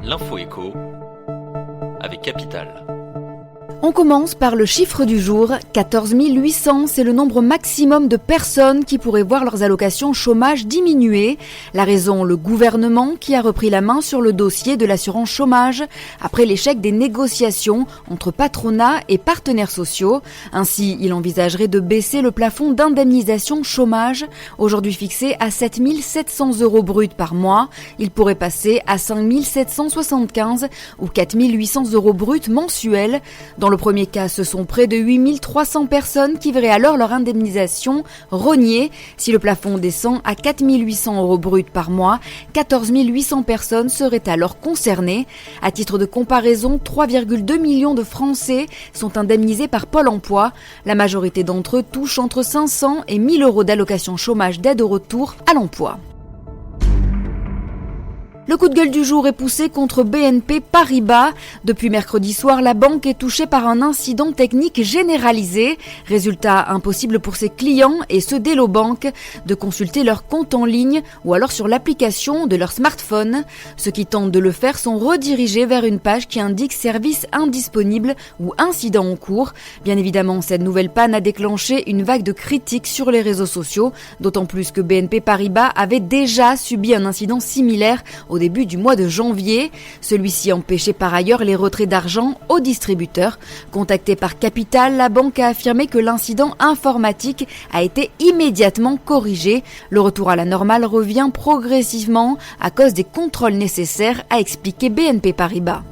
L'info écho avec Capital. On commence par le chiffre du jour. 14 800, c'est le nombre maximum de personnes qui pourraient voir leurs allocations chômage diminuer. La raison, le gouvernement qui a repris la main sur le dossier de l'assurance chômage après l'échec des négociations entre patronat et partenaires sociaux. Ainsi, il envisagerait de baisser le plafond d'indemnisation chômage, aujourd'hui fixé à 7 700 € bruts par mois. Il pourrait passer à 5 775 ou 4 800 € bruts mensuels. Dans le premier cas, ce sont près de 8 300 personnes qui verraient alors leur indemnisation rognée. Si le plafond descend à 4 800 € bruts par mois, 14 800 personnes seraient alors concernées. À titre de comparaison, 3,2 millions de Français sont indemnisés par Pôle emploi. La majorité d'entre eux touchent entre 500 et 1 000 € d'allocation chômage d'aide au retour à l'emploi. Le coup de gueule du jour est poussé contre BNP Paribas. Depuis mercredi soir, la banque est touchée par un incident technique généralisé. Résultat, impossible pour ses clients et ceux d'Hello Bank de consulter leur compte en ligne ou alors sur l'application de leur smartphone. Ceux qui tentent de le faire sont redirigés vers une page qui indique service indisponible ou incident en cours. Bien évidemment, cette nouvelle panne a déclenché une vague de critiques sur les réseaux sociaux, d'autant plus que BNP Paribas avait déjà subi un incident similaire au début du mois de janvier. Celui-ci empêchait par ailleurs les retraits d'argent aux distributeurs. Contacté par Capital, la banque a affirmé que l'incident informatique a été immédiatement corrigé. Le retour à la normale revient progressivement à cause des contrôles nécessaires, a expliqué BNP Paribas.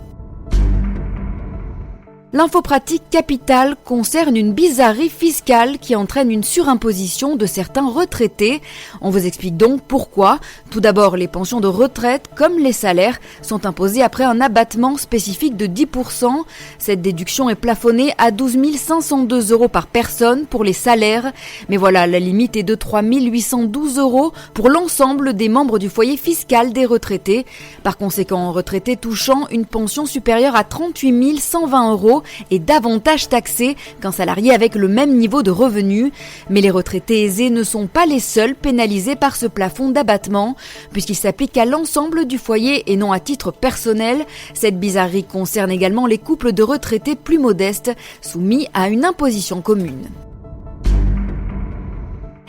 L'info pratique Capital concerne une bizarrerie fiscale qui entraîne une surimposition de certains retraités. On vous explique donc pourquoi. Tout d'abord, les pensions de retraite, comme les salaires, sont imposées après un abattement spécifique de 10%. Cette déduction est plafonnée à 12 502 € par personne pour les salaires. Mais voilà, la limite est de 3 812 € pour l'ensemble des membres du foyer fiscal des retraités. Par conséquent, un retraité touchant une pension supérieure à 38 120 € est davantage taxé qu'un salarié avec le même niveau de revenus. Mais les retraités aisés ne sont pas les seuls pénalisés par ce plafond d'abattement, puisqu'il s'applique à l'ensemble du foyer et non à titre personnel. Cette bizarrerie concerne également les couples de retraités plus modestes, soumis à une imposition commune.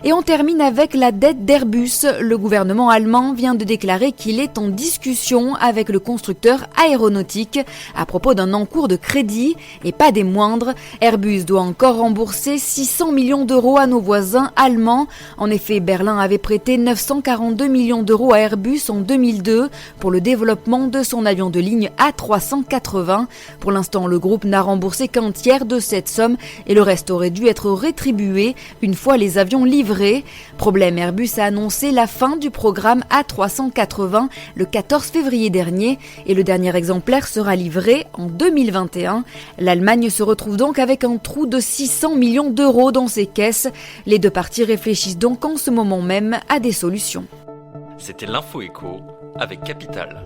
Et on termine avec la dette d'Airbus. Le gouvernement allemand vient de déclarer qu'il est en discussion avec le constructeur aéronautique à propos d'un encours de crédit, et pas des moindres. Airbus doit encore rembourser 600 millions d'euros à nos voisins allemands. En effet, Berlin avait prêté 942 millions d'euros à Airbus en 2002 pour le développement de son avion de ligne A380. Pour l'instant, le groupe n'a remboursé qu'un tiers de cette somme et le reste aurait dû être rétribué une fois les avions livrés. Problème, Airbus a annoncé la fin du programme A380 le 14 février dernier et le dernier exemplaire sera livré en 2021. L'Allemagne se retrouve donc avec un trou de 600 millions d'euros dans ses caisses. Les deux parties réfléchissent donc en ce moment même à des solutions. C'était l'Info écho avec Capital.